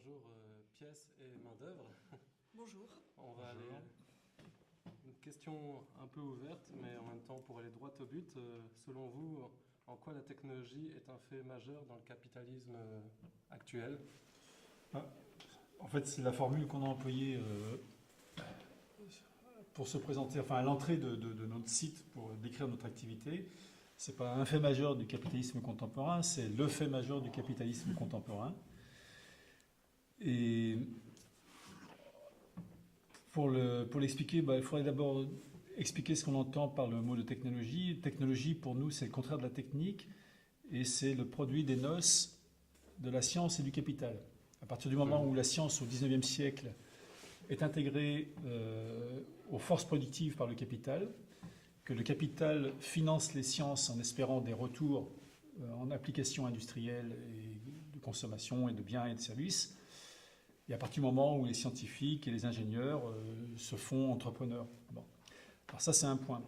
Bonjour pièces et main-d'œuvre. Bonjour. On va aller. Une question un peu ouverte, mais en même temps pour aller droit au but. Selon vous, en quoi la technologie est un fait majeur dans le capitalisme actuel? En fait, c'est la formule qu'on a employée pour se présenter, enfin à l'entrée de notre site pour décrire notre activité. C'est pas un fait majeur du capitalisme contemporain, c'est le fait majeur du capitalisme contemporain. Et pour l'expliquer, il faudrait d'abord expliquer ce qu'on entend par le mot de technologie. Technologie, pour nous, c'est le contraire de la technique et c'est le produit des noces de la science et du capital. À partir du moment où la science, au XIXe siècle, est intégrée aux forces productives par le capital, que le capital finance les sciences en espérant des retours en applications industrielles et de consommation et de biens et de services, et à partir du moment où les scientifiques et les ingénieurs se font entrepreneurs. Bon. Alors ça, c'est un point.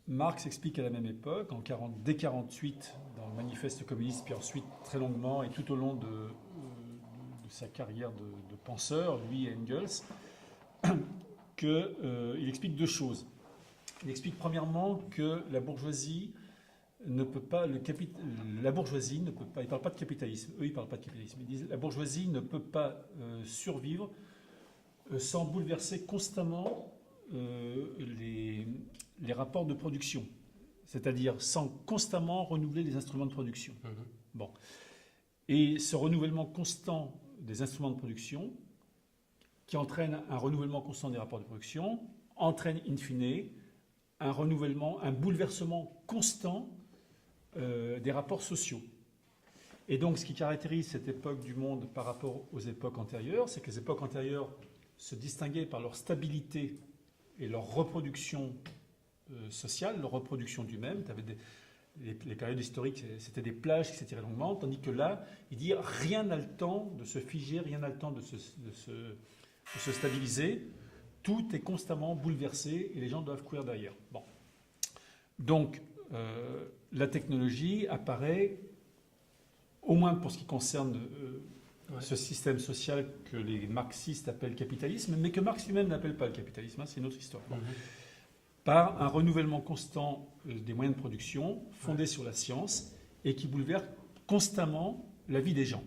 Marx explique à la même époque, dès 1948, dans le Manifeste communiste, puis ensuite très longuement et tout au long de sa carrière de penseur, lui et Engels, qu'il explique deux choses. Il explique premièrement que la bourgeoisie ne peut pas, la bourgeoisie ne peut pas, il ne parle pas de capitalisme, eux ils ne parlent pas de capitalisme, ils disent la bourgeoisie ne peut pas survivre sans bouleverser constamment les rapports de production, c'est-à-dire sans constamment renouveler les instruments de production. Bon. Et ce renouvellement constant des instruments de production, qui entraîne un renouvellement constant des rapports de production, entraîne in fine un bouleversement constant des rapports sociaux. Et donc, ce qui caractérise cette époque du monde par rapport aux époques antérieures, c'est que les époques antérieures se distinguaient par leur stabilité et leur reproduction sociale, leur reproduction du même. Tu avais les périodes historiques, c'était des plages qui s'étiraient longuement, tandis que là, il dit rien n'a le temps de se figer, rien n'a le temps de se stabiliser. Tout est constamment bouleversé et les gens doivent courir derrière. Bon. Donc, la technologie apparaît, au moins pour ce qui concerne ce système social que les marxistes appellent capitalisme, mais que Marx lui-même n'appelle pas le capitalisme, hein, c'est une autre histoire. Bon. Par un renouvellement constant des moyens de production fondés sur la science et qui bouleverse constamment la vie des gens.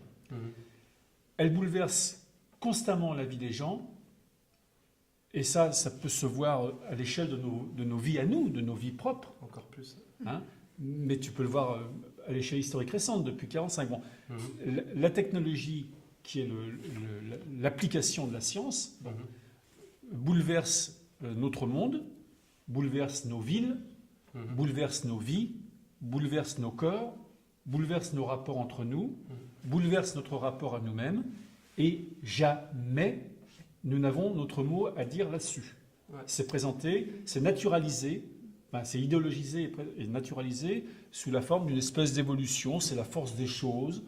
Elle bouleverse constamment la vie des gens. Et ça peut se voir à l'échelle de nos vies à nous, de nos vies propres. Encore plus. Hein, mais tu peux le voir à l'échelle historique récente, depuis 1945. Bon. La technologie, qui est l'application de la science, bouleverse notre monde, bouleverse nos villes, bouleverse nos vies, bouleverse nos corps, bouleverse nos rapports entre nous, bouleverse notre rapport à nous-mêmes, et jamais nous n'avons notre mot à dire là-dessus. Ouais. C'est présenté, c'est naturalisé, c'est idéologisé et naturalisé sous la forme d'une espèce d'évolution, c'est la force des choses,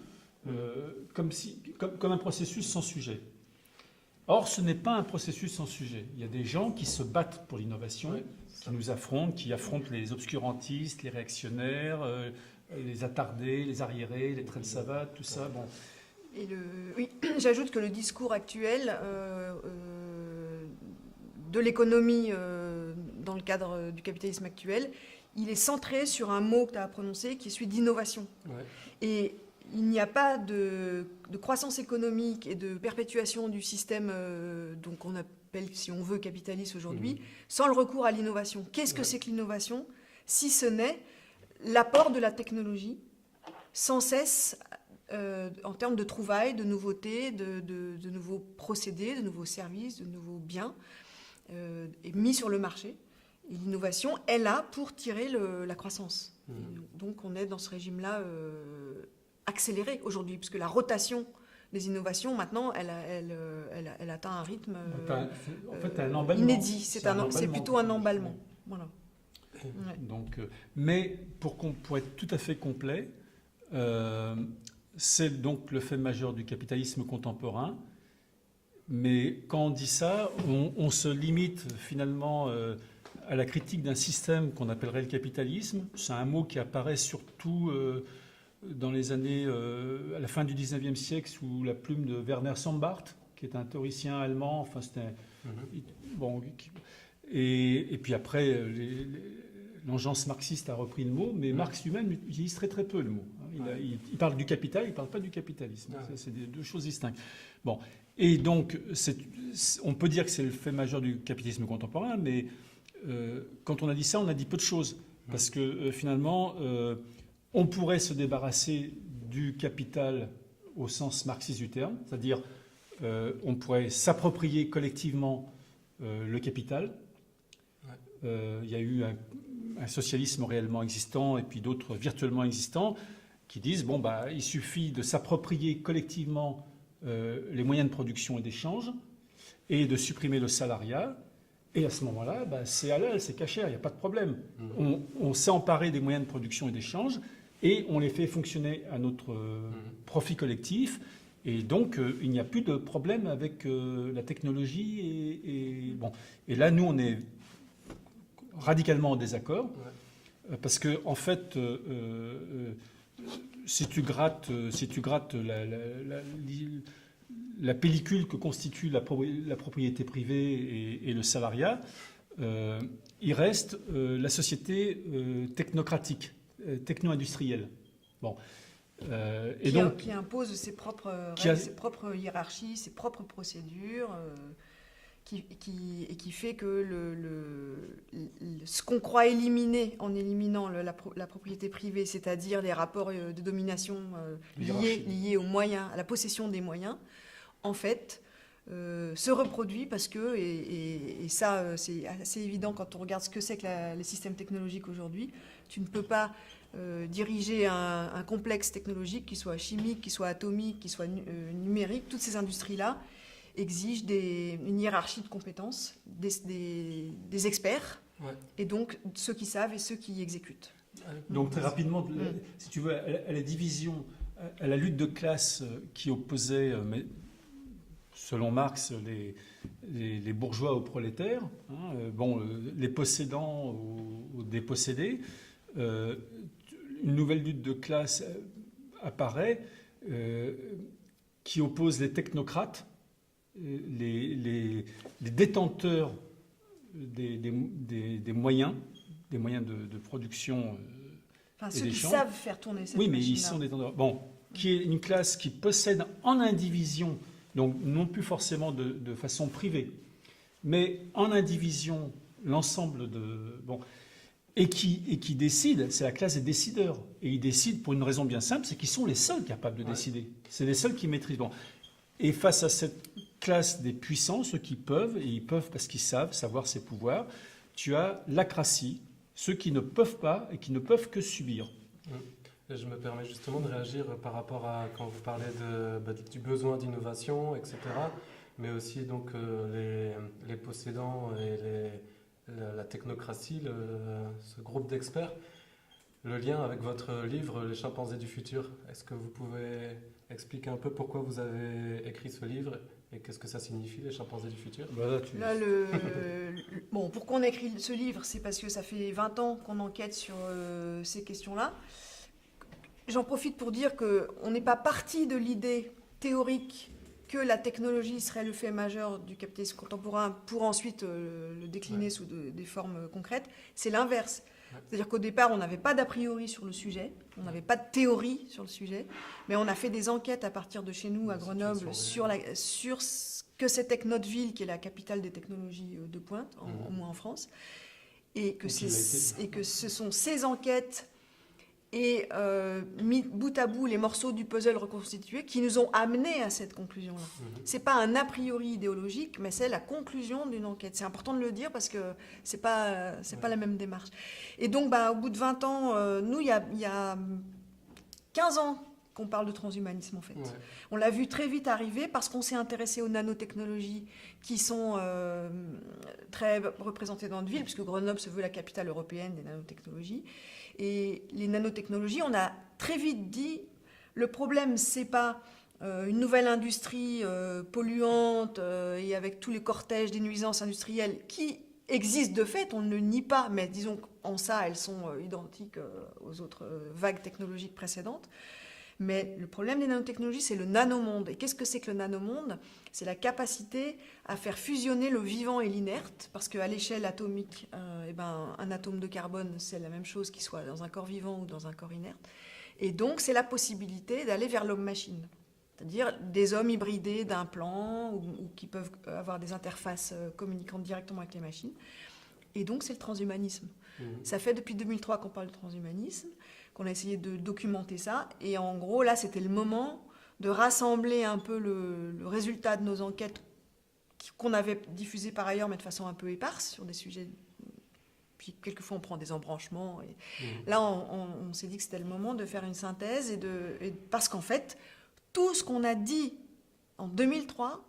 comme un processus sans sujet. Or, ce n'est pas un processus sans sujet. Il y a des gens qui se battent pour l'innovation, qui nous affrontent, qui affrontent les obscurantistes, les réactionnaires, les attardés, les arriérés, les traits de savate, tout ça. Bon. Oui, j'ajoute que le discours actuel de l'économie dans le cadre du capitalisme actuel, il est centré sur un mot que tu as prononcé qui est celui d'innovation. Ouais. Et il n'y a pas de croissance économique et de perpétuation du système donc on appelle, si on veut, capitaliste aujourd'hui, sans le recours à l'innovation. Qu'est-ce que c'est que l'innovation, si ce n'est l'apport de la technologie sans cesse en termes de trouvailles, de nouveautés, de nouveaux procédés, de nouveaux services, de nouveaux biens mis sur le marché. Et l'innovation est là pour tirer la croissance. Donc on est dans ce régime-là accéléré aujourd'hui, puisque la rotation des innovations, maintenant, elle atteint un rythme un emballement. inédit. C'est plutôt un emballement. Voilà. Donc, mais pour être tout à fait complet, c'est donc le fait majeur du capitalisme contemporain. Mais quand on dit ça, on se limite finalement à la critique d'un système qu'on appellerait le capitalisme. C'est un mot qui apparaît surtout dans les années, à la fin du 19e siècle, sous la plume de Werner Sombart, qui est un théoricien allemand. Enfin, c'était bon. Et puis après, l'engeance marxiste a repris le mot, mais Marx lui-même utilise très très peu le mot. Il parle du capital, il ne parle pas du capitalisme. C'est deux choses distinctes. Bon. Et donc, on peut dire que c'est le fait majeur du capitalisme contemporain, mais quand on a dit ça, on a dit peu de choses. Parce que finalement, on pourrait se débarrasser du capital au sens marxiste du terme, c'est-à-dire on pourrait s'approprier collectivement le capital. Il y a eu un socialisme réellement existant et puis d'autres virtuellement existants qui disent bon, bah, il suffit de s'approprier collectivement les moyens de production et d'échange et de supprimer le salariat. Et à ce moment-là, bah, c'est halal, c'est cachère, il n'y a pas de problème. On s'est emparé des moyens de production et d'échange et on les fait fonctionner à notre profit collectif. Et donc, il n'y a plus de problème avec la technologie. Et là, nous, on est radicalement en désaccord. Parce que, en fait, si tu grattes la pellicule que constitue la propriété privée et le salariat, il reste la société technocratique, techno-industrielle. Bon. Qui impose ses propres hiérarchies, ses propres procédures, qui fait que ce qu'on croit éliminer en éliminant la propriété privée, c'est-à-dire les rapports de domination liés aux moyens, à la possession des moyens, en fait, se reproduit parce que, et ça c'est assez évident quand on regarde ce que c'est que les systèmes technologiques aujourd'hui, tu ne peux pas diriger un complexe technologique, qui soit chimique, qui soit atomique, qui soit numérique. Toutes ces industries-là exigent une hiérarchie de compétences, des experts, et donc ceux qui savent et ceux qui exécutent. Donc très rapidement, si tu veux, à la division, à la lutte de classe qui opposait, selon Marx, les bourgeois aux prolétaires, les possédants aux dépossédés, une nouvelle lutte de classe apparaît qui oppose les technocrates, les détenteurs des moyens, de production et ceux qui d'échange. savent faire tourner cette machine. Oui, mais machine-là. ils sont détenteurs. Bon, qui est une classe qui possède en indivision, donc non plus forcément de façon privée, mais en indivision l'ensemble de... Bon, et qui décide, c'est la classe des décideurs. Et ils décident pour une raison bien simple, c'est qu'ils sont les seuls capables de décider. C'est les seuls qui maîtrisent. Bon. Et face à cette classe des puissants, ceux qui peuvent, et ils peuvent parce qu'ils savent, savoir ses pouvoirs, tu as l'acratie, ceux qui ne peuvent pas et qui ne peuvent que subir. Et je me permets justement de réagir par rapport à quand vous parlez du besoin d'innovation, etc., mais aussi donc les possédants et la technocratie, ce groupe d'experts, le lien avec votre livre « Les chimpanzés du futur ». Est-ce que vous pouvez expliquer un peu pourquoi vous avez écrit ce livre et qu'est-ce que ça signifie, les chimpanzés du futur ? Pourquoi on a écrit ce livre, c'est parce que ça fait 20 ans qu'on enquête sur ces questions-là. J'en profite pour dire qu'on n'est pas parti de l'idée théorique que la technologie serait le fait majeur du capitalisme contemporain pour ensuite le décliner sous des formes concrètes. C'est l'inverse. C'est-à-dire qu'au départ, on n'avait pas d'a priori sur le sujet, on n'avait pas de théorie sur le sujet, mais on a fait des enquêtes à partir de chez nous, à Grenoble, sur ce que c'était que notre ville, qui est la capitale des technologies de pointe, au moins en France, et que ce sont ces enquêtes et mis bout à bout les morceaux du puzzle reconstitués qui nous ont amenés à cette conclusion-là. C'est pas un a priori idéologique, mais c'est la conclusion d'une enquête. C'est important de le dire parce que c'est pas la même démarche. Et donc, au bout de 20 ans, nous, il y a 15 ans qu'on parle de transhumanisme, en fait. On l'a vu très vite arriver parce qu'on s'est intéressé aux nanotechnologies qui sont très représentées dans notre ville, puisque Grenoble se veut la capitale européenne des nanotechnologies. Et les nanotechnologies, on a très vite dit, le problème, c'est pas une nouvelle industrie polluante et avec tous les cortèges des nuisances industrielles qui existent de fait, on ne le nie pas, mais disons en ça, elles sont identiques aux autres vagues technologiques précédentes. Mais le problème des nanotechnologies, c'est le nanomonde. Et qu'est-ce que c'est que le nanomonde? C'est la capacité à faire fusionner le vivant et l'inerte, parce qu'à l'échelle atomique, un atome de carbone, c'est la même chose qu'il soit dans un corps vivant ou dans un corps inerte. Et donc, c'est la possibilité d'aller vers l'homme-machine. C'est-à-dire des hommes hybridés d'implants ou qui peuvent avoir des interfaces communicantes directement avec les machines. Et donc, c'est le transhumanisme. Ça fait depuis 2003 qu'on parle de transhumanisme, qu'on a essayé de documenter ça. Et en gros, là, c'était le moment de rassembler un peu le résultat de nos enquêtes qu'on avait diffusées par ailleurs, mais de façon un peu éparse, sur des sujets. Puis quelquefois, on prend des embranchements. Et là, on s'est dit que c'était le moment de faire une synthèse. Parce qu'en fait, tout ce qu'on a dit en 2003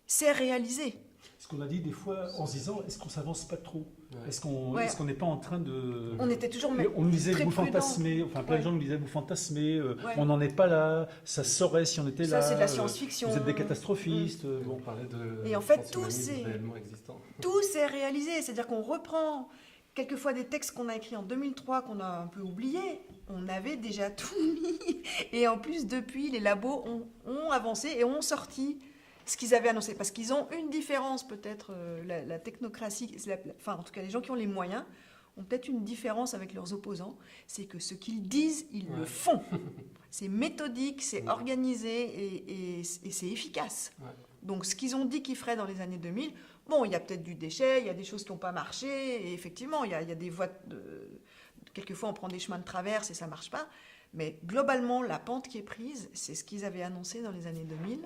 s'est réalisé. Ce qu'on a dit des fois en se disant, est-ce qu'on s'avance pas trop? Ouais. Est-ce qu'on n'est pas en train de... On était toujours on nous disait très vous prudents. fantasmez, enfin plein de gens nous disaient vous fantasmez, Ouais. on n'en est pas là, ça se saurait si on était Ça, là. c'est de la science-fiction. Vous êtes des catastrophistes. On parlait de Et en fait, transhumanisme réellement existant. Tout s'est réalisé. C'est-à-dire qu'on reprend quelquefois des textes qu'on a écrits en 2003, qu'on a un peu oubliés. On avait déjà tout mis. Et en plus, depuis, les labos ont avancé et ont sorti ce qu'ils avaient annoncé. Parce qu'ils ont une différence, peut-être, la technocratie, enfin, en tout cas, les gens qui ont les moyens, ont peut-être une différence avec leurs opposants. C'est que ce qu'ils disent, ils le font. C'est méthodique, c'est organisé et c'est efficace. Ouais. Donc, ce qu'ils ont dit qu'ils feraient dans les années 2000, bon, il y a peut-être du déchet, il y a des choses qui n'ont pas marché, et effectivement, il y a des voies quelquefois, on prend des chemins de traverse et ça ne marche pas. Mais globalement, la pente qui est prise, c'est ce qu'ils avaient annoncé dans les années 2000.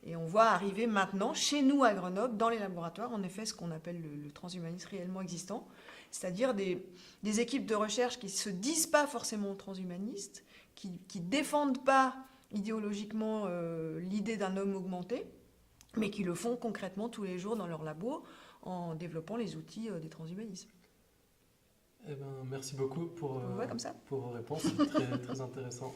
Et on voit arriver maintenant, chez nous à Grenoble, dans les laboratoires, en effet, ce qu'on appelle le transhumanisme réellement existant, c'est-à-dire des équipes de recherche qui ne se disent pas forcément transhumanistes, qui ne défendent pas idéologiquement l'idée d'un homme augmenté, mais qui le font concrètement tous les jours dans leur labo en développant les outils des transhumanismes. Eh ben, merci beaucoup pour comme ça. vos réponses, c'est très, très intéressant.